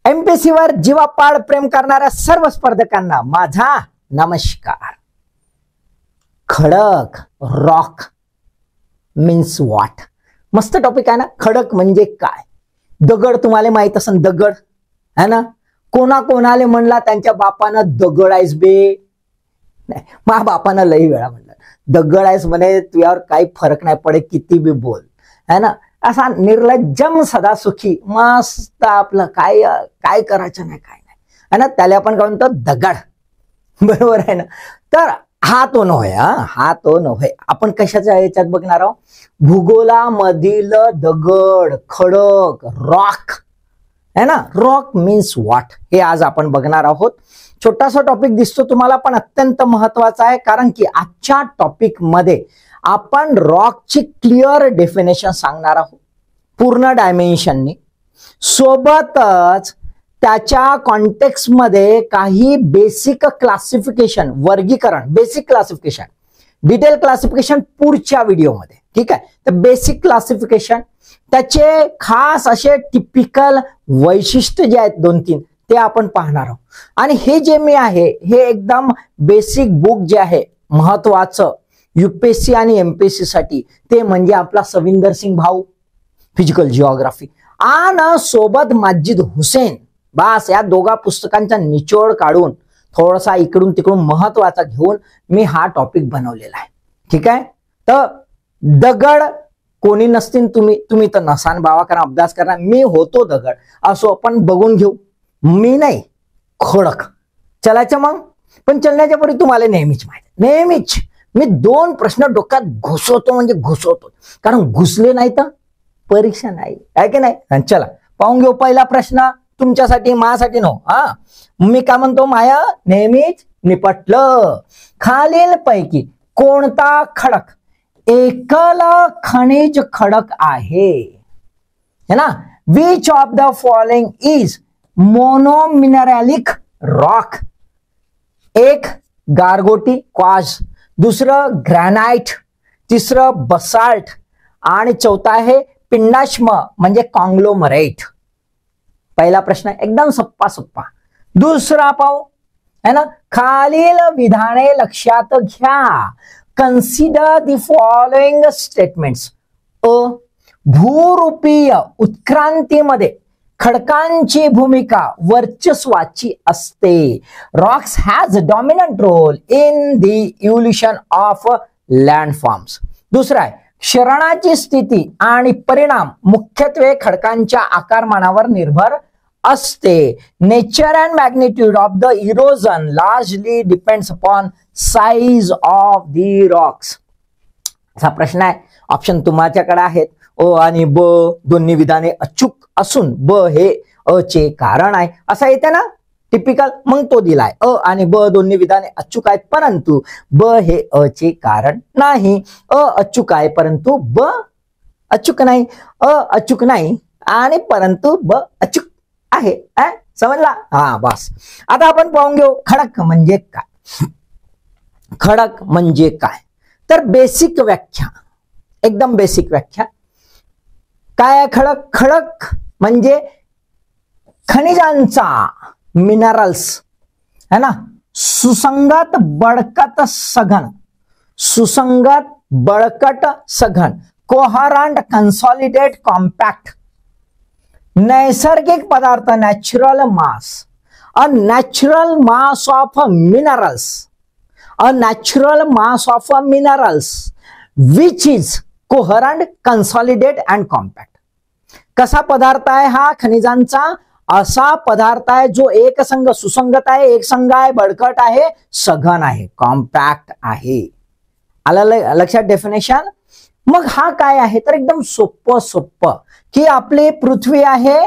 MPSC वर जीवापाड प्रेम करणाऱ्या सर्व स्पर्धकांना माझा नमस्कार. खडक रॉक मीन्स व्हॉट. मस्त टॉपिक आहे ना. खडक म्हणजे काय? दगड. तुम्हाला माहित असेल दगड है ना. कोणाले म्हणला त्यांच्या बापानं दगड आहेस बे. नाही, मा बापानं लई वेळा म्हणलं दगड आहेस म्हणे, तुझ्यावर काही फरक नाही पडे किती बी बोल है ना. असा निर्लज्जम सदा सुखी मस्त आपलं काय काय करायचं नाही काय नाही है ना. त्याला आपण काय म्हणतो दगड. बरोबर आहे ना. तर हा तो नव्हे. हा तो नव्हे. आपण कशाच्या याच्यात बघणार आहोत? भूगोलामधील दगड, खडक, रॉक है ना. रॉक मीन्स व्हॉट हे आज आपण बघणार आहोत. छोटासा टॉपिक दिसतो तुम्हाला पण अत्यंत महत्वाचा आहे, कारण की आजच्या टॉपिक मध्ये आपण रॉकची क्लिअर डेफिनेशन सांगणार आहोत पूर्ण डायमेन्शननी. सोबतच त्याच्या कॉन्टेक्स्ट मध्ये काही बेसिक क्लासिफिकेशन, वर्गीकरण, बेसिक क्लासिफिकेशन, डिटेल क्लासिफिकेशन पुढच्या व्हिडिओमध्ये. ठीक आहे. तर बेसिक क्लासिफिकेशन, त्याचे खास असे टिपिकल वैशिष्ट्य जे आहेत 2-3 ते आपण पाहणार आहोत. आणि हे जे मी आहे हे एकदम बेसिक बुक जे आहे महत्वाचं यूपीएससी आणि एमपीएससी साठी, ते म्हणजे आपला सविंदर सिंग भाऊ फिजिकल जिओग्राफी आणि सोबत माजिद हुसेन. बस या दोघा पुस्तकांचा निचोड काढून थोडासा इकडून तिकडून महत्वाचा घेऊन मी हा टॉपिक बनवलेला आहे. ठीक आहे. तर दगड कोणी नसतील तुम्ही तर नसान बाबा, कारण अभ्यास करणार. मी होतो दगड असो, आपण बघून घेऊ. मी नाही खडक. चलायचं मग. पण चलण्याच्या पूर्वी तुम्हाला नेहमीच माहिती, नेहमीच मी 2 प्रश्न डोक्यात घुसवतो म्हणजे घुसवतो, कारण घुसले नाही तर परीक्षा नाही आहे की नाही. चला पाहून घेऊ. पहिला प्रश्न तुमच्यासाठी, माझ्यासाठी नो. मी काय म्हणतो, माया नेहमीच निपटलं. खालील पैकी कोणता खडक एकल खनिज खडक आहे है ना. Which of the following is monomineralic rock. एक गारगोटी क्वार्ट्ज, दुसरं ग्रॅनाइट, तिसरं बसाल्ट आणि चौथा आहे पिंडाश्म म्हणजे कॉंग्लोमरेट. पहिला प्रश्न एकदम सोप्पा. दुसरा पाहू है ना. खालील विधाने लक्षात घ्या. Consider the following statements. भूरूपीय उत्क्रांतीमध्ये खडकांची भूमिका वर्चस्वाची असते. Rocks has dominant role in the evolution of landforms. दुसरा आहे क्षरणाची स्थिती आणि परिणाम मुख्यत्वे खडकांच्या आकारमानावर निर्भर असते. Nature and magnitude of the erosion largely depends upon size of the Roxx. असा प्रश्न आहे. ऑप्शन तुमच्याकडे आहेत. अ आणि ब दोन्ही विधाने अचूक असून ब हे अ चे कारण आहे असं येते ना टिपिकल. मग तो दिलाय. अ आणि ब दोन्ही विधाने अचूक आहेत, परंतु ब हे अ चे कारण नाही. अ अचूक आहे परंतु ब अचूक नाही. अ अचूक नाही आणि परंतु ब अचूक आहे. समजला. हा बस. आता आपण पाहून घेऊ खडक म्हणजे काय. खडक म्हणजे काय तर बेसिक व्याख्या, एकदम बेसिक व्याख्या. काय आहे खडक? खडक म्हणजे खनिजांचा, मिनरल्स है ना, सुसंगत बळकट सघन, सुसंगत बळकट सघन, कोहरंट कन्सॉलिडेट कॉम्पॅक्ट. नैसर्गिक पदार्थ, natural mass, a natural mass of minerals, a natural mass of minerals which is coherent, consolidate and compact. कसा पदार्थ आहे हा खनिजांचा? असा पदार्थ आहे जो एकसंग, सुसंगत आहे, एकसंग आहे, बळकट आहे, सघन आहे, कॉम्पॅक्ट आहे. आलं लक्षात डेफिनेशन. मग हा काय आहे तर एकदम सोप्प की आपली पृथ्वी आहे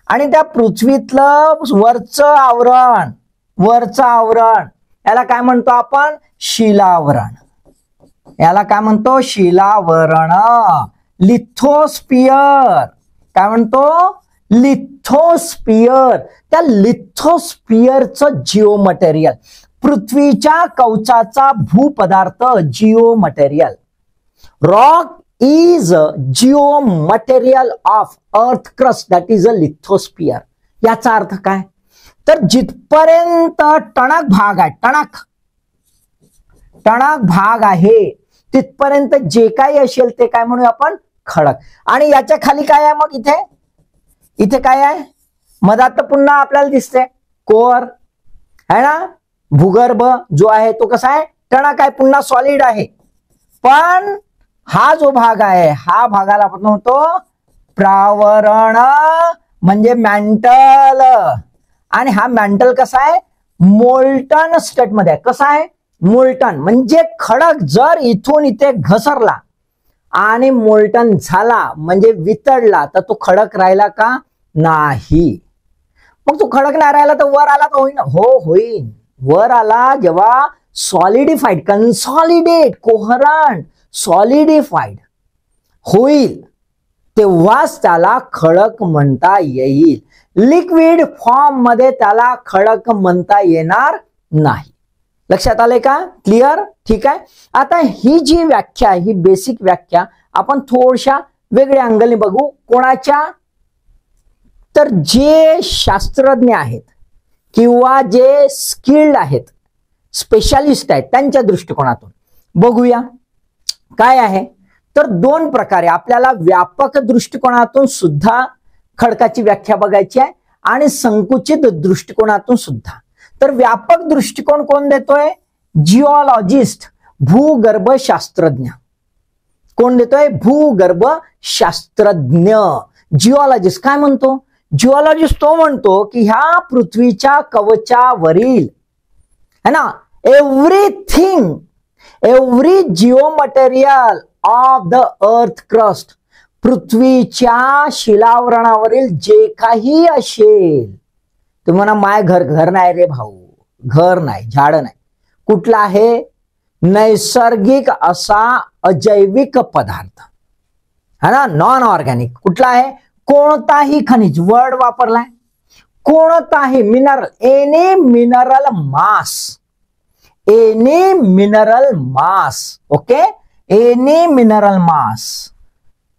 आणि त्या पृथ्वीतलं वरचं आवरण, वरचं आवरण याला काय म्हणतो आपण? शिलावरण. याला काय म्हणतो? शिलावरण. लिथोस्पियर. काय म्हणतो? लिथोस्पियर. त्या लिथोस्पियरचं जिओ मटेरियल, पृथ्वीच्या कवचाचा भूपदार्थ, geo material. Rock is a geomaterial of earth crust, that is a lithosphere. याचा अर्थ काय? तर जिथपर्यंत टणक भाग आहे, टणक भाग आहे तिथपर्यंत जे काही असेल ते काय म्हणूया आपण? खडक. आणि याच्या खाली काय आहे मग? इथे काय आहे? मधात तर पुन्हा आपल्याला दिसते कोर है ना. भूगर्भ जो आहे तो कसा आहे? टणक आहे, पुन्हा सॉलिड आहे. पण हा जो भाग आहे हा भागाला आपण म्हणतो प्रावरण म्हणजे मॅन्टल. आणि हा मॅन्टल कसा आहे? मोल्टन स्टेट मध्ये आहे. कसा आहे? मोल्टन म्हणजे खडक जर इथून इथे घसरला आणि मोल्टन झाला म्हणजे वितळला तर तो खडक राहिला का? नाही. मग तो खडक नाही राहिला तर वर आला तर होईन? हो होईन. वर आला जेव्हा सॉलिडिफाईड, कन्सॉलिडेट, कोहरंट, सॉलिडिफाईड होईल तेव्हाच त्याला खडक म्हणता येईल. लिक्विड फॉर्म मध्ये त्याला खडक म्हणता येणार नाही. लक्षात आले का? क्लिअर? ठीक आहे. आता ही जी व्याख्या आहे ही बेसिक व्याख्या आपण थोड्याशा वेगळ्या अँगलने बघू. कोणाच्या? तर जे शास्त्रज्ञ आहेत किंवा जे स्किल्ड आहेत, स्पेशालिस्ट आहेत त्यांच्या दृष्टिकोनातून बघूया. काय आहे? तर दोन प्रकारे आपल्याला व्यापक दृष्टिकोनातून सुद्धा खडकाची व्याख्या बघायची आहे आणि संकुचित दृष्टिकोनातून सुद्धा. तर व्यापक दृष्टिकोन कोण देतोय? जिओलॉजिस्ट, भूगर्भशास्त्रज्ञ. कोण देतोय? भूगर्भशास्त्रज्ञ. जिओलॉजिस्ट काय म्हणतो? जिओलॉजिस्ट तो म्हणतो की ह्या पृथ्वीच्या कवचावरील है ना everything, every Jio material of the earth crust, पृथ्वीच्या शिलावरणावरील जे काही असेल. तुम्ही म्हणा माय घर नाही रे भाऊ, घर नाही, झाड नाही. कुठला आहे? नैसर्गिक असा अजैविक पदार्थ है ना, नॉन ऑर्गॅनिक. कुठला आहे? कोणताही खनिज, वर्ड वापरलाय. कोणताही मिनरल, एनी मिनरल मास, एनी मिनरल मास. ओके, एनी मिनरल मास.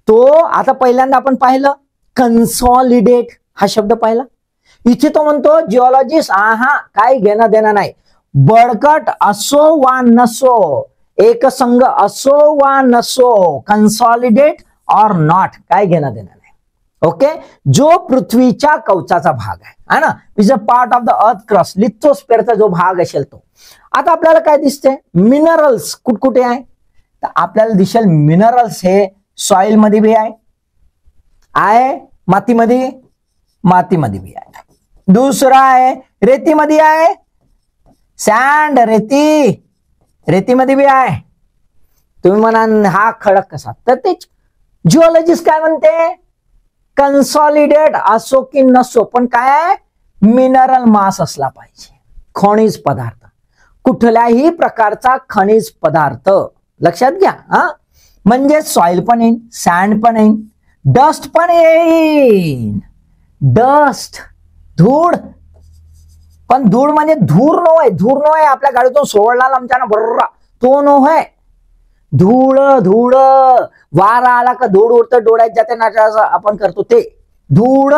तो आता पहिल्यांदा आपण पाहिलं कन्सॉलिडेट हा शब्द पाहिला. इथे तो म्हणतो जिओलॉजिस्ट काही घेणं देणं नाही. बळकट असो वा नसो, एकसंघ असो वा नसो, कन्सॉलिडेट ऑर नॉट, काय घेणं देणं नाही. ओके, जो पृथ्वीच्या कवचाचा भाग आहे ना, is a part of the earth crust, लिथोस्फिअरचा जो भाग असेल तो. आता आपल्याला काय दिसते? मिनरल्स कुठकुठे आहे? तर आपल्याला दिसेल मिनरल्स हे सॉइल मध्ये बी आहे, मातीमध्ये बी आहे. दुसरा आहे रेतीमध्ये आहे, सँड, रेतीमध्ये बी आहे. तुम्ही म्हणा हा खडक कसा? तर ते जिओलॉजिस्ट काय म्हणते? कन्सॉलिडेट असो की नसो पण काय आहे? मिनरल मास असला पाहिजे. खनिज पदार्थ, कुठल्याही प्रकारचा खनिज पदार्थ. लक्षात घ्या म्हणजे सॉइल पण येईन, सँड पण येईन, डस्ट पण येईन. डस्ट, धूळ. पण धूळ म्हणजे धूर नव्हे आपल्या गाडीतून सोडला आमच्या ना बर्रा तो नव्हे. धूळ वारा आला का धूळ उडतं, डोळ्यात जाते ना आपण करतो ते धूळ,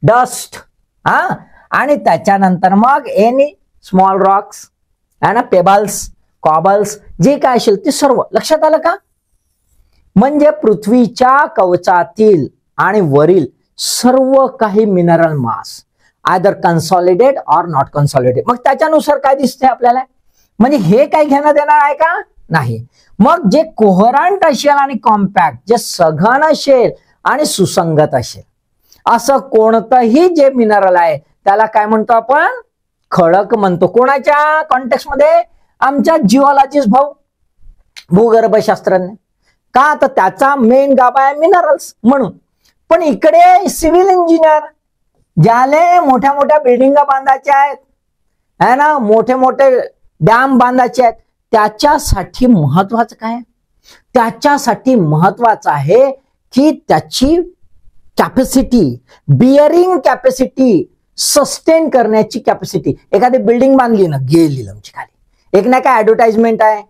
डस्ट. आणि त्याच्यानंतर मग एनी स्मॉल रॉक्स है ना, पेबल्स, कॉबल्स, जे काय असेल ते सर्व. लक्षात आलं का? म्हणजे पृथ्वीच्या कवचातील आणि वरील सर्व काही mineral mass either consolidate or not consolidate. मग त्याच्यानुसार काय दिसते आपल्याला? म्हणजे हे काही घेणं देणार आहे का? नाही. मग जे कोहरंट असेल आणि कॉम्पॅक्ट, जे सघन असेल आणि सुसंगत असेल, असं कोणतंही जे मिनरल आहे त्याला काय म्हणतो आपण? खडक म्हणतो. कोणाच्या कॉन्टेक्स्ट मध्ये? आमच्या जिओलॉजिस्ट भाऊ, भूगर्भशास्त्रज्ञ. का? तर त्याचा मेन गाभा आहे मिनरल्स म्हणून. पण इकडे सिव्हिल इंजिनियर, ज्याले मोठ्या मोठ्या बिल्डिंग बांधायच्या आहेत है ना, मोठे मोठे डॅम बांधायचे आहेत, त्याच्यासाठी महत्वाचं काय? त्याच्यासाठी महत्वाचं आहे की त्याची कॅपॅसिटी, बिअरिंग कॅपॅसिटी, सस्टेन करण्याची कॅपॅसिटी. एखादी बिल्डिंग बांधली ना, गेली लमची खाली. एक नाही काय ऍडव्हर्टाइजमेंट आहे,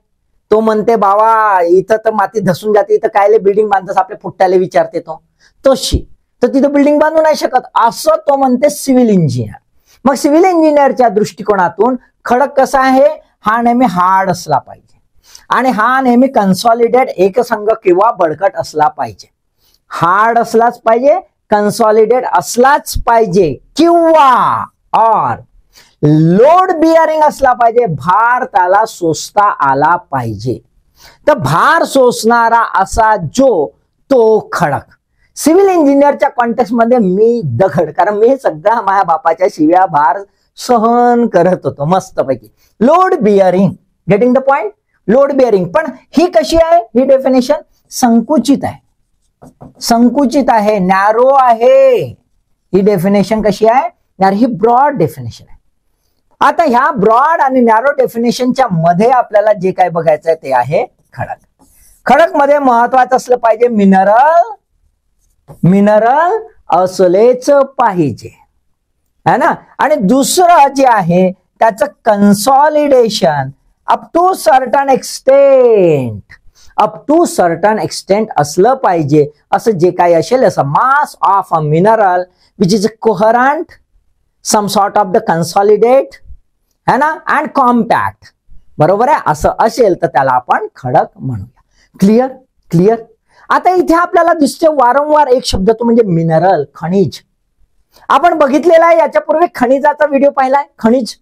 तो म्हणते बाबा इथं तर माती धसून जाते, इथं कायले बिल्डिंग बांधतास, आपल्या पुट्ट्याला विचारते तो. तशी तर तिथे बिल्डिंग बांधू नाही शकत, असं तो म्हणते सिव्हिल इंजिनियर. मग सिव्हिल इंजिनियरच्या दृष्टिकोनातून खडक कसा आहे, हा नेहमी हार्ड असला पाहिजे आणि हा नेहमी कन्सॉलिडेट एकसंघ किंवा बळकट असला पाहिजे. हार्ड असलाच पाहिजे, कन्सॉलिडेट असलाच पाहिजे, किंवा और लोड बिअरिंग असला पाहिजे, भार त्याला सोसता आला पाहिजे. तर भार सोसणारा असा जो तो खडक. सिव्हिल इंजिनियरच्या कॉन्टेक्स्ट मध्ये मी दगड, कारण मी सगळा माझ्या बापाच्या शिव्या भार सहन करत होतो मस्तपैकी. Load bearing, getting the point, load bearing. पण ही कशी आहे, ही डेफिनेशन संकुचित आहे, संकुचित आहे, नॅरो आहे. ही डेफिनेशन कशी आहे, ही ब्रॉड डेफिनेशन आहे. आता ह्या ब्रॉड आणि नॅरो डेफिनेशनच्या मध्ये आपल्याला जे काय बघायचं आहे ते आहे खडक. खडक मध्ये महत्वाचं असलं पाहिजे मिनरल, मिनरल असलेच पाहिजे है ना. आणि दुसरं जे आहे त्याचं consolidation up to certain extent, up to certain extent असलं पाहिजे. असं जे काही असेल, असं mass of a mineral which is coherent, some sort of the consolidate है ना, अँड कॉम्पॅक्ट, बरोबर आहे. असं असेल तर त्याला आपण खडक म्हणूया. Clear, clear. आता इथे आपल्याला दिसते वारंवार एक शब्द, तो म्हणजे मिनरल, खनिज. आपण बघितलेला आहे याच्यापूर्वी खनिजाचा व्हिडिओ पाहिलाय. खनिज,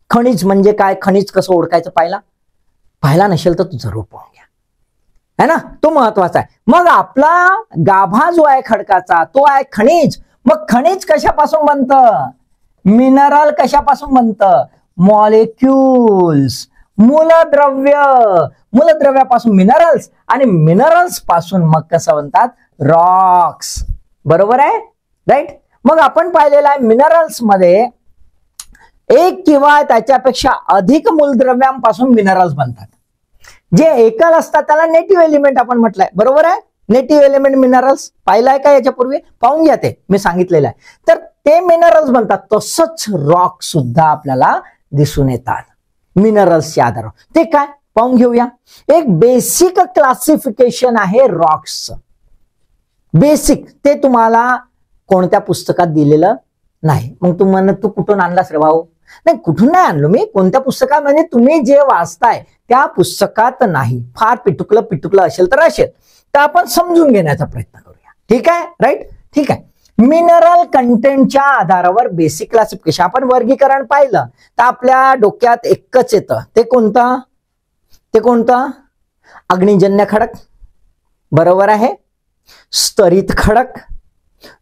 खनिज म्हणजे काय, खनिज कसं ओळखायचं पाहिला नसेल तर तू जरूर पाहून घ्या है ना, तो महत्वाचा आहे. मग आपला गाभा जो आहे खडकाचा तो आहे खनिज. मग खनिज कशापासून बनतं, मिनरल कशापासून बनतं, मॉलिक्युल्स, मूलद्रव्य, मूलद्रव्यापासून मिनरल्स आणि मिनरल्स पासून मग कसं बनतात, रॉक्स, बरोबर आहे, राईट. मग आपण पाहिलेलं आहे मिनरल्स मध्ये एक किंवा त्याच्यापेक्षा अधिक मूलद्रव्यांपासून मिनरल्स बनतात. जे एकल असतात त्याला नेटिव्ह एलिमेंट आपण म्हटलंय, बरोबर आहे. नेटिव्ह एलिमेंट मिनरल्स पाहिलाय का याच्यापूर्वी, पाहून घ्या, ते मी सांगितलेलं आहे. तर ते मिनरल्स बनतात. तसंच रॉक सुद्धा आपल्याला दिसून येतात मिनरल्सच्या आधारावर. ते काय पाहून घेऊया. एक बेसिक क्लासिफिकेशन आहे रॉक्सचं, बेसिक. ते तुम्हाला कोणत्या पुस्तकात दिलेलं नाही. मग तू कुठून आणलास रे भाऊ, नाही कुठून नाही आणलो मी, कोणत्या पुस्तकात, म्हणजे तुम्ही जे वाचताय त्या पुस्तकात नाही. फार पिटुकलं असेल तर असेल, तर आपण समजून घेण्याचा प्रयत्न करूया. ठीक आहे, राईट, ठीक आहे. मिनरल कंटेंटच्या आधारावर बेसिक क्लासिफिकेशन, आपण वर्गीकरण पाहिलं तर आपल्या डोक्यात एकच येतं, ते कोणतं, ते कोणतं, अग्निजन्य खडक, बरोबर आहे, स्तरित खडक,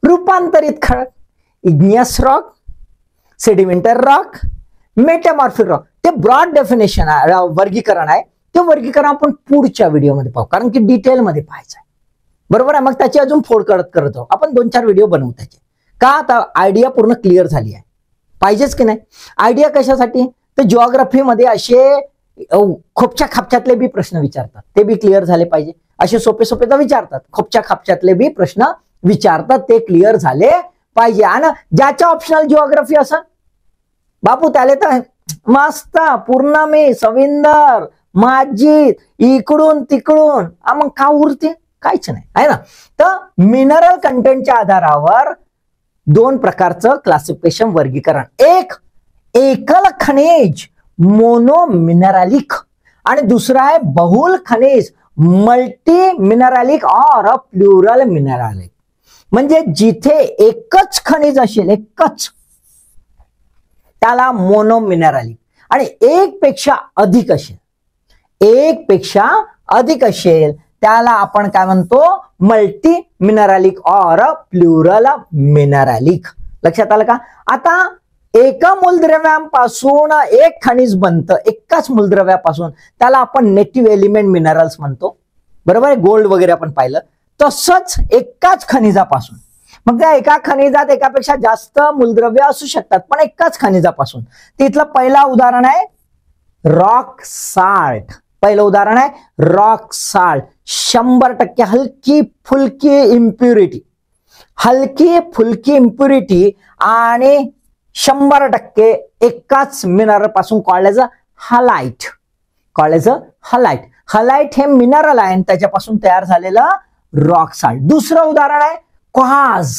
रूपांतरित खडक, igneous rock, sedimental rock, metamorphic rock. ते ब्रॉड डेफिनेशन आहे, वर्गीकरण आहे. ते वर्गीकरण आपण पुढच्या व्हिडिओमध्ये पाहू, कारण की डिटेलमध्ये पाहायचं आहे, बरोबर आहे. मग त्याची अजून फोड करत जाऊ आपण, 2-4 व्हिडिओ बनवू त्याचे. का, आता आयडिया पूर्ण क्लिअर झाली आहे, पाहिजेच की नाही. आयडिया कशासाठी, तर जिओग्राफीमध्ये असे खोपच्या खापच्यातले बी प्रश्न विचारतात, ते बी क्लिअर झाले पाहिजे. असे सोपे सोपे तर विचारतात, खोपच्या खापच्यातले बी प्रश्न विचारतात, ते क्लिअर झाले पाहिजे. आणि ज्याच्या ऑप्शनल जिओग्राफी असं बापू त्याले तर मस्त पूर्ण मी सविंदर माजीत इकडून तिकडून, मग का उरते, काहीच नाही आहे ना. तर मिनरल कंटेंटच्या आधारावर 2 प्रकारचं क्लासिफिकेशन, वर्गीकरण. एक एकल खनिज मोनो मिनरलिक आणि दुसरा आहे बहुल खनिज मल्टी मिनरलिक और प्लुरल मिनरलिक. म्हणजे जिथे एकच खनिज असेल, एकच, त्याला मोनो मिनरलिक, आणि एक पेक्षा अधिक असेल, एक पेक्षा अधिक असेल त्याला आपण काय म्हणतो, मल्टी मिनरलिक और प्लुरल मिनरलिक. लक्षात आलं का. आता एका मूलद्रव्यापासून एक खनिज बनतं, एकाच मूलद्रव्यापासून, त्याला आपण नेटिव्ह एलिमेंट मिनरल्स म्हणतो, बरोबर आहे. गोल्ड वगैरे आपण पाहिलं. तसंच एकाच खनिजापासून, मग त्या एका खनिजात एकापेक्षा जास्त मूलद्रव्य असू शकतात, पण एकाच खनिजापासून. तिथलं पहिला उदाहरण आहे रॉक साल्ट. पहिलं उदाहरण आहे रॉक साल्ट. 100% हलकी फुलकी इम्प्युरिटी, हलकी फुलकी इम्प्युरिटी आणि 100% एकाच मिनरल पासून काढल्याचं हलाइट, काढल्याचं हलाइट. हलाइट हे मिनरल आहे, त्याच्यापासून तयार झालेलं रॉक साल्ट. दुसरं उदाहरण आहे कॉज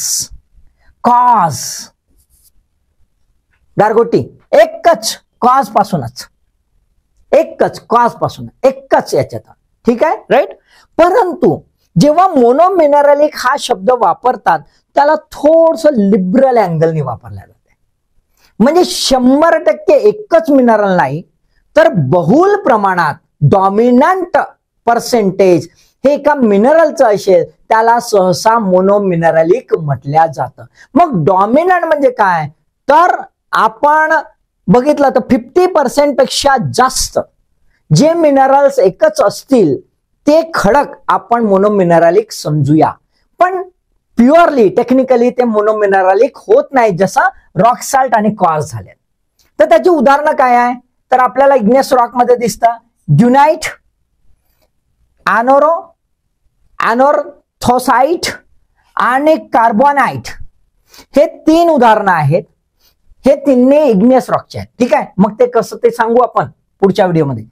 गारगोटी एकच कॉज पासूनच, एकच याच्यात, ठीक आहे, राईट. परंतु जेव्हा मोनोमिनरलिक हा शब्द वापरतात त्याला थोडस लिबरल अँगलनी वापरला जाते. म्हणजे 100% एकच मिनरल नाही, तर बहुल प्रमाणात डॉमिनंट पर्सेंटेज हे एका मिनरलचं असेल त्याला सहसा मोनोमिनरलिक म्हटल्या जातं. मग डॉमिनंट म्हणजे काय, तर आपण बघितलं तर 50% पेक्षा जास्त जे मिनरल्स एकच असतील ते खडक आपण मोनोमिनरलिक समजूया. पण प्युअरली टेक्निकली ते मोनोमिनरलिक होत नाही, जसं रॉक सॉल्ट आणि क्वार्ट्ज झाले. तर त्याची उदाहरणं काय आहे, तर आपल्याला इग्नियस रॉक मध्ये दिसतं ड्युनाइट, अनोर्थोसाइट आणि कार्बोनाइट. हे 3 उदाहरणं आहेत. हे तिन्ही इग्नियस रॉकचे आहेत, ठीक आहे. मग ते कसं ते सांगू आपण पुढच्या व्हिडिओमध्ये.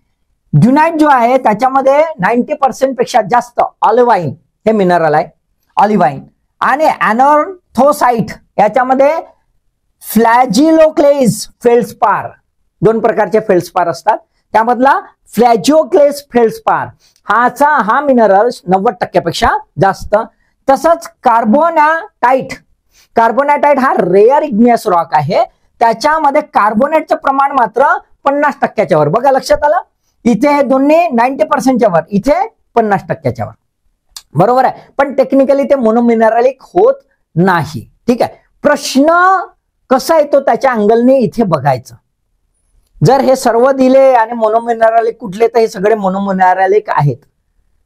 ड्युनाइट जो आहे त्याच्यामध्ये 90% पेक्षा जास्त ऑलिव्हाइन हे मिनरल आहे, ऑलिव्हाइन. आणि अनोर्थोसाइट याच्यामध्ये फ्लॅजिओक्लेज फेल्डस्पार, 2 प्रकारचे फेल्डस्पार असतात, त्यामधला फ्लॅजिओक्लेज फेल्डस्पार हा मिनरल 90% पेक्षा जास्त. तसंच कार्बोनाटाइट हा रेअर इग्नियस रॉक आहे, त्याच्यामध्ये कार्बोनेटचं प्रमाण मात्र 50%च्या वर. बघा लक्षात आलं, इथे हे दोन्ही 90%च्या वर, इथे 50%च्या वर, बरोबर आहे. पण टेक्निकली ते मोनोमिनरलिक होत नाही, ठीक आहे. प्रश्न कसा येतो त्याच्या अँगलने इथे बघायचं. जर हे सर्व दिले आणि मोनोमिनरलिक कुठले, तर हे सगळे मोनोमिनरलिक आहेत,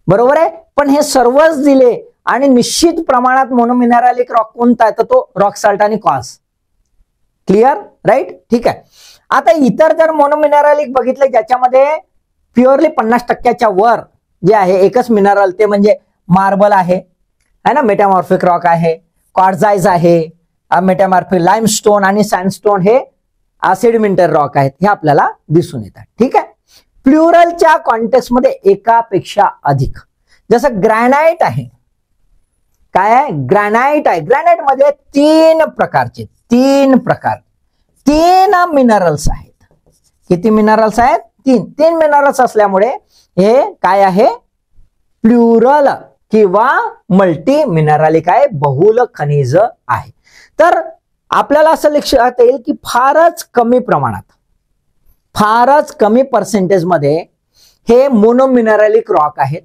बरोबर आहे. पण हे सर्वच दिले आणि निश्चित प्रमाणात मोनोमिनरलिक रॉक कोणता आहे, तर तो रॉक सॉल्ट आणि क्वार्ट्ज. क्लिअर, राईट, ठीक आहे. आता इतर जर मोनोमिनरलिक बघितले ज्याच्यामध्ये प्युअरली 50%च्या वर जे आहे एकच मिनरल, ते म्हणजे मार्बल आहे ना, मेटामॉर्फिक रॉक आहे, क्वार्ट्झाइट आहे, मेटामॉर्फिक लाइमस्टोन आणि सँडस्टोन हे सेडिमेंटरी रॉक आहेत, हे आपल्याला दिसून येतात, ठीक आहे. प्लुरलच्या कॉन्टेक्स्ट मध्ये एकापेक्षा अधिक, जसं ग्रॅनाइट आहे. काय आहे, ग्रॅनाइट आहे. ग्रॅनाइट मध्ये 3 मिनरल्स आहेत. किती मिनरल्स आहेत, 3 मिनरल्स असल्यामुळे हे काय आहे, प्लुरल किंवा मल्टी मिनरलिक आहे, बहुल खनिज आहे. तर आपल्याला असं लक्षात येईल की फारच कमी प्रमाणात, फारच कमी पर्सेंटेज मध्ये हे मोनोमिनरलिक रॉक आहेत.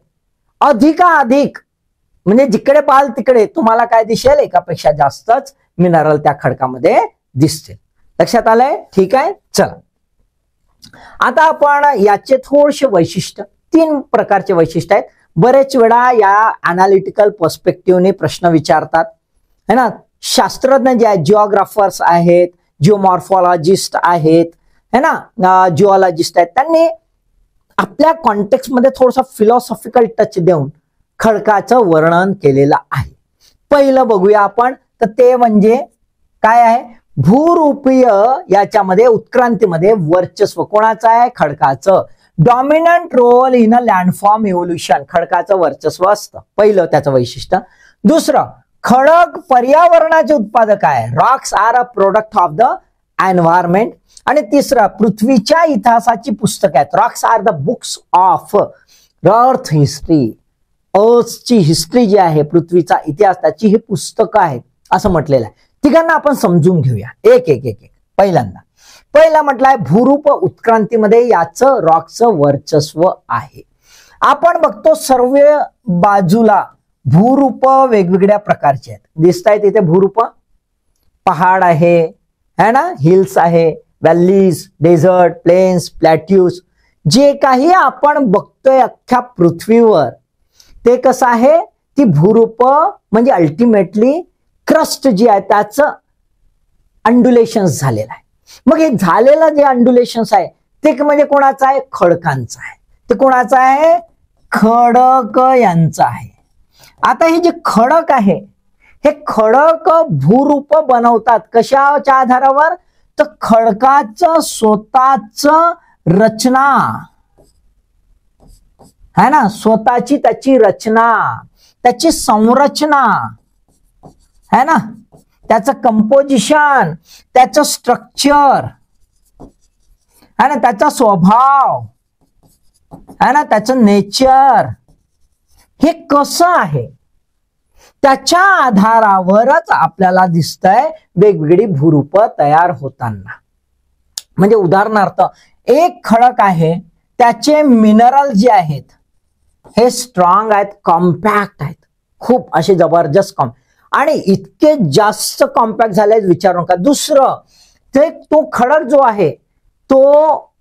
अधिकाधिक म्हणजे जिकडे पाहाल तिकडे तुम्हाला काय दिसेल, एकापेक्षा जास्तच मिनरल त्या खडकामध्ये दिसतील. लक्षात आलंय, ठीक आहे. चला आता आपण याचे थोडेसे वैशिष्ट्य, 3 प्रकारचे वैशिष्ट्य आहेत. बरेच वेळा या अनालिटिकल पर्स्पेक्टिव्हने प्रश्न विचारतात, है ना. शास्त्रज्ञ जे आहेत, जिओग्राफर्स आहेत, जिओमॉर्फॉलॉजिस्ट आहेत, है ना, जिओलॉजिस्ट आहेत, त्यांनी आपल्या कॉन्टेक्स्ट मध्ये थोडासा फिलॉसॉफिकल टच देऊन खडकाचं वर्णन केलेलं आहे. पहिलं बघूया आपण, तर ते म्हणजे काय आहे, भूरूपीय याच्यामध्ये उत्क्रांतीमध्ये वर्चस्व कोणाचं आहे, खडकाचं. Dominant role in a landform evolution, खडकाचं वर्चस्व असतं, पहिलं त्याचं वैशिष्ट्य. दुसरं, खडक पर्यावरणाचे उत्पादक आहे, rocks are a product of the environment. आणि तिसरं, पृथ्वीच्या इतिहासाची पुस्तक आहेत, rocks are the books of earth history. अर्थची हिस्ट्री जी आहे, पृथ्वीचा इतिहास, त्याची ही पुस्तकं आहेत असं म्हटलेलं आहे. तिघांना आपण समजून घेऊया एक एक एक एक. पहिला म्हटलंय भूरूप उत्क्रांतीमध्ये याचं रॉकचं वर्चस्व आहे. आपण बघतो सर्व बाजूला भूरूप वेगवेगळ्या प्रकारचे आहेत, दिसत आहेत इथे भूरूप. पहाड आहे, है ना, हिल्स आहे, व्हॅलीज, डेझर्ट, प्लेन्स, प्लॅट्यूज, जे काही आपण बघतोय अख्ख्या पृथ्वीवर ते कसं आहे, ती भूरूप म्हणजे अल्टिमेटली क्रस्ट जी आहे त्याचं अंडुलेशन्स झालेलं आहे. मग हे झालेलं जे अंडुलेशन्स आहे ते म्हणजे कोणाचं आहे, खडकांचं आहे. ते कोणाचं आहे, खडक यांचं आहे. आता हे जे खडक आहे, हे खडक भूरूप बनवतात कशाच्या आधारावर, तर खडकाचं स्वतःच रचना है ना, स्वतःची त्याची रचना, त्याची संरचना, है ना, त्याचं कंपोजिशन, त्याचं स्ट्रक्चर है ना, त्याचा स्वभाव है ना, त्याचं नेचर हे कसं आहे, त्याच्या आधारावरच आपल्याला दिसतंय वेगवेगळी भूरूप तयार होताना. म्हणजे उदाहरणार्थ एक खडक आहे, त्याचे मिनरल जे आहेत हे स्ट्रॉंग आहेत, कॉम्पॅक्ट आहेत, खूप असे जबरदस्त आणि इतके जास्त कॉम्पॅक्ट झाले विचारू नका. दुसरं ते तो खडक जो आहे तो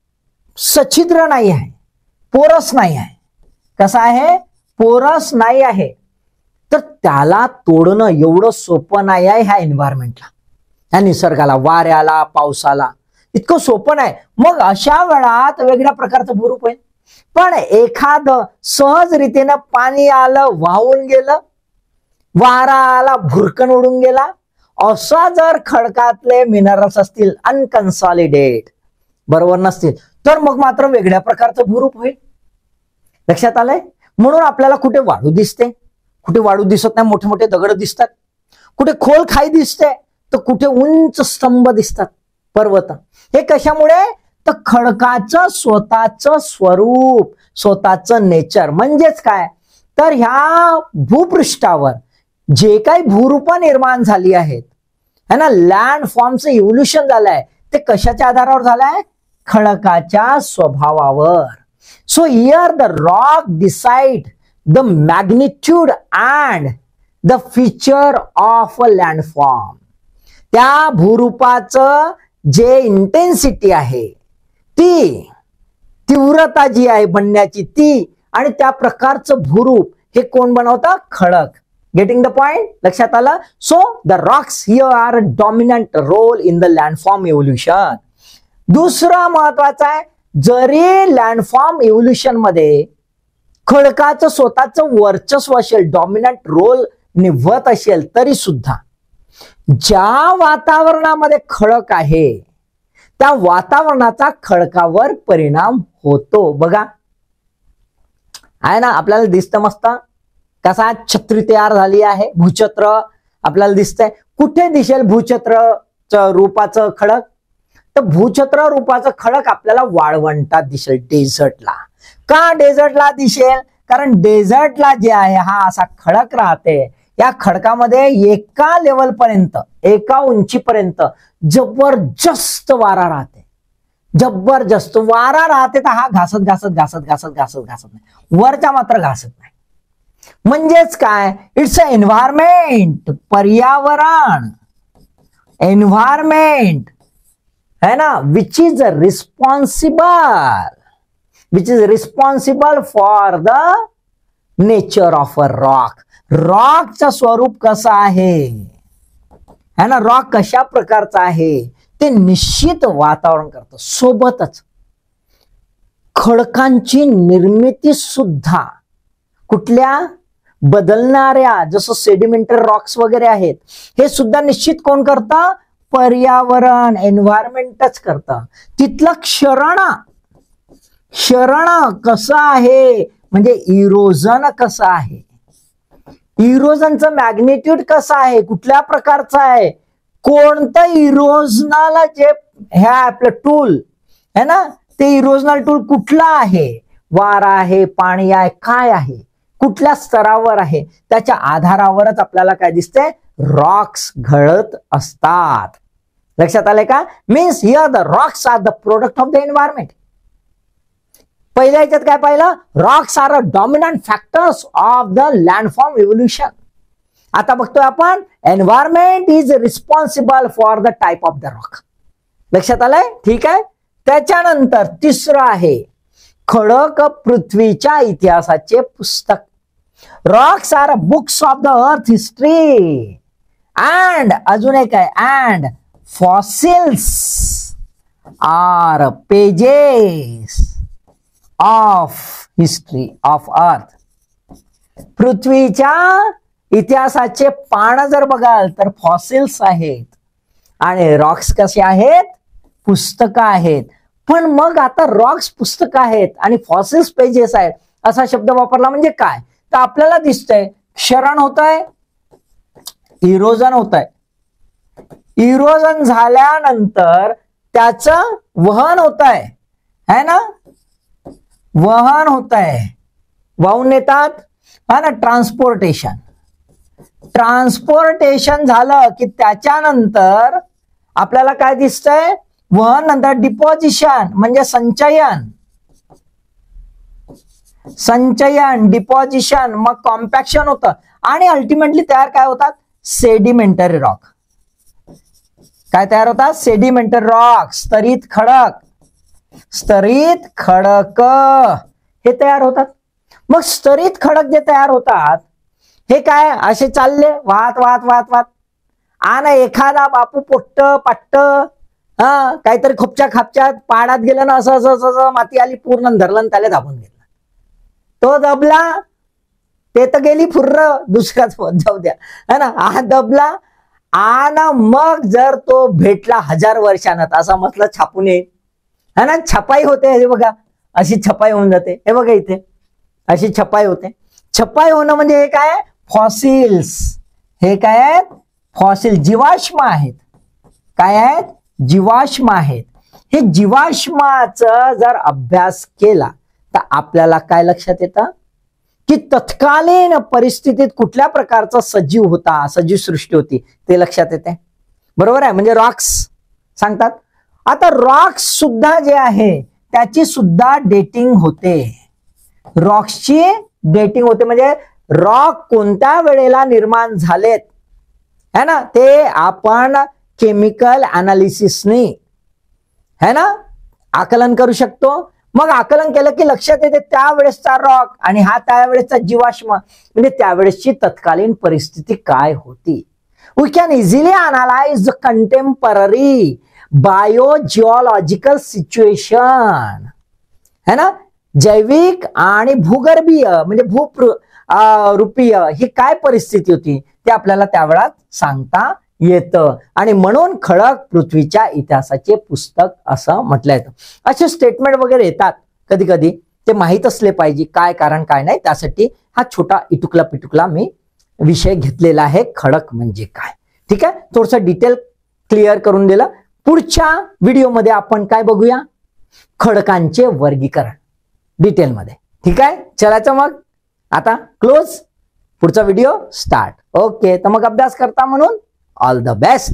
सच्छिद्र नाही आहे, पोरस नाही आहे. कसा आहे? पोरस नाही आहे. तर त्याला तोडणं एवढं सोपं नाही आहे ह्या एन्व्हायरमेंटला, ह्या निसर्गाला, वाऱ्याला, पावसाला इतकं सोपं नाही. मग अशा वेळात वेगळ्या प्रकारचं भूरूप होईल. पण एखादं सहज रीतीनं पाणी आलं, वाहून गेलं, वारा आला, भुरकन उडून गेला, असा जर खडकातले मिनरल्स असतील अनकन्सॉलिडेट, बरोबर नसतील, तर मग मात्र वेगळ्या प्रकारचं भूरूप होईल. लक्षात आलंय? म्हणून आपल्याला कुठे वाळू दिसते, कुठे वाळू दिसत नाही, मोठे मोठे दगड दिसतात, कुठे खोल खाई दिसते, तर कुठे उंच स्तंभ दिसतात, पर्वत. हे कशामुळे? तर खडकाचं स्वतःचं स्वरूप, स्वतःचं नेचर. म्हणजेच काय? तर ह्या भूपृष्ठावर जे काही भूरूप निर्माण झाली आहेत है ना, लँड फॉर्मचं इव्होल्युशन झालंय, ते कशाच्या आधारावर झालंय? खडकाच्या स्वभावावर. So here the rock decide the magnitude and the feature of a लँडफॉर्म. त्या भूरूपाचं जे इंटेन्सिटी आहे, ती तीव्रता जी आहे बनण्याची ती, आणि त्या प्रकारचं भूरूप हे कोण बनवतं? खडक. Getting the point? लक्षात आलं? So the rocks here are a dominant role in the landform evolution. दुसरा महत्वाचा आहे, जरी लँडफॉर्म इव्होल्युशन मध्ये खडकाचं स्वतःचं वर्चस्व असेल, डॉमिनंट रोल निभवत असेल, तरी सुद्धा ज्या वातावरणामध्ये खडक आहे त्या वातावरणाचा खडकावर परिणाम होतो. बघा आहे ना, आपल्याला दिसतं मस्त कसा छत्री तयार झाली आहे, भूछत्र आपल्याला दिसतंय. कुठे दिसेल भूछत्र रूपाचं खडक? तर भूछत्र रूपाचं खडक आपल्याला वाळवंटात दिसेल, डेझर्टला. का डेझर्टला दिसेल? कारण डेझर्टला जे आहे हा असा खडक राहते, या खडकामध्ये एका लेवल पर्यंत, एका उंचीपर्यंत जबरदस्त वारा राहते, जबरदस्त वारा राहते. तर हा घासत घासत घासत घासत घासत घासत नाही, वरचा मात्र घासत नाही. म्हणजेच काय? इट्स अ एन्व्हायरमेंट, पर्यावरण, एन्व्हायरमेंट है ना, which is responsible for the nature of a rock. रॉकचं स्वरूप कसं आहे है ना, रॉक कशा प्रकारचा आहे ते निश्चित वातावरण करतं. सोबतच खडकांची निर्मिती सुद्धा कुठल्या बदलणाऱ्या, जसं सेडिमेंटरी रॉक्स वगैरे आहेत, हे सुद्धा निश्चित कोण करतं? पर्यावरण, एन्व्हायरमेंटच करतं. तिथलं क्षरण कसं आहे, म्हणजे इरोजन कसं आहे, इरोजनचं मॅग्निट्यूड कसं आहे, कुठल्या प्रकारचं आहे, कोणतं इरोजनल जे ह्या आपलं टूल है ना, ते इरोजनल टूल कुठलं आहे, वारा आहे, पाणी आहे, काय आहे, कुठल्या स्तरावर आहे, त्याच्या आधारावरच आपल्याला काय दिसते? रॉक्स घडत असतात. लक्षात आले का? Means here the rocks are the product of the environment. पहिल्या याच्यात काय पाहिलं? Rocks are a dominant factors of the landform evolution. आता बघतोय आपण environment is responsible for the type of the rock. लक्षात आलंय? ठीक आहे. त्याच्यानंतर तिसरं आहे खडक पृथ्वीच्या इतिहासाचे पुस्तक. Rocks are books of the earth history and अजून एक आहे and fossils are pages of history of earth. पृथ्वीच्या इतिहासाचे पान जर बघाल तर फॉसिल्स आहेत आणि रॉक्स कसे आहेत? पुस्तकं आहेत. पण मग आता रॉक्स पुस्तकं आहेत आणि फॉसिल्स पेजेस आहेत असा शब्द वापरला म्हणजे काय? तर आपल्याला दिसतंय क्षरण होत आहे, इरोजन होत आहे. इरोजन झाल्यानंतर त्याचं वहन होत आहे ना, वहन होत आहे, वाहून नेतात हा ना. ट्रान्सपोर्टेशन, ट्रान्सपोर्टेशन झालं की त्याच्यानंतर आपल्याला काय दिसतंय, वहन नंतर डिपॉझिशन म्हणजे संचयन, संचयन डिपॉझिशन, मग कॉम्पॅक्शन होतं आणि अल्टिमेटली तयार काय होतात, सेडिमेंटरी रॉक. काय तयार होतात, सेडिमेंटरी रॉक, स्तरित खडक, स्तरित खडक हे तयार होतात. मग स्तरित खडक जे तयार होतात हे काय असे चालले वाहत वाहत वाहत वाहत, आणि एखादा बापू पोट्ट पाट्ट काहीतरी खोपच्या खापच्यात पाडात गेलं ना, असं असं असं माती आली पूर्ण धरलं आणि त्याला दाबून गेलं. तो दबला, ते तर गेली फुर्र, दुसराच जाऊ द्या है ना. हा दबला आणि मग जर तो भेटला 1000 वर्षानं असं म्हटलं छापून येईल है ना. छपाई होते, हे बघा अशी छपाई होऊन जाते, हे बघा इथे अशी छपाई होते. छपाई होणं म्हणजे हे काय, फॉसिल्स. हे काय आहेत, फॉसिल, जीवाश्म आहेत. काय आहेत, जीवाश्म आहेत. हे जीवाश्माचा जर अभ्यास केला तर आपल्याला काय लक्षात येतं की तत्कालीन परिस्थितीत कुठल्या प्रकारचा सजीव होता, सजीव सृष्टी होती ते लक्षात येते. बरोबर आहे, म्हणजे रॉक्स सांगतात. आता रॉक्स सुद्धा जे आहे त्याची सुद्धा डेटिंग होते. रॉक्सची डेटिंग होते म्हणजे रॉक कोणत्या वेळेला निर्माण झालेत है ना, ते आपण केमिकल अनालिसिसने है ना आकलन करू शकतो. मग आकलन केलं की लक्षात येते त्यावेळेसचा रॉक आणि हा त्यावेळेसचा जीवाश्म, म्हणजे त्यावेळेसची तत्कालीन परिस्थिती काय होती. We can easily analyse the contemporary biogeological situation है ना. जैविक आणि भूगर्भीय म्हणजे भूरूपीय ही काय परिस्थिती होती ते आपल्याला त्यावेळात सांगता येतं. आणि म्हणून खडक पृथ्वीच्या इतिहासाचे पुस्तक असं म्हटलं येतं. असे स्टेटमेंट वगैरे येतात कधी कधी, ते माहीत असले पाहिजे काय कारण काय नाही. त्यासाठी हा छोटा इटुकला पिटुकला मी विषय घेतलेला आहे, खडक म्हणजे काय. ठीक आहे, थोडंसं डिटेल क्लिअर करून दिलं. पुढच्या व्हिडिओमध्ये आपण काय बघूया, खडकांचे वर्गीकरण डिटेलमध्ये. ठीक आहे, चलायचं मग आता क्लोज, पुढचा व्हिडिओ स्टार्ट. ओके, तर मग अभ्यास करता म्हणून ऑल द बेस्ट.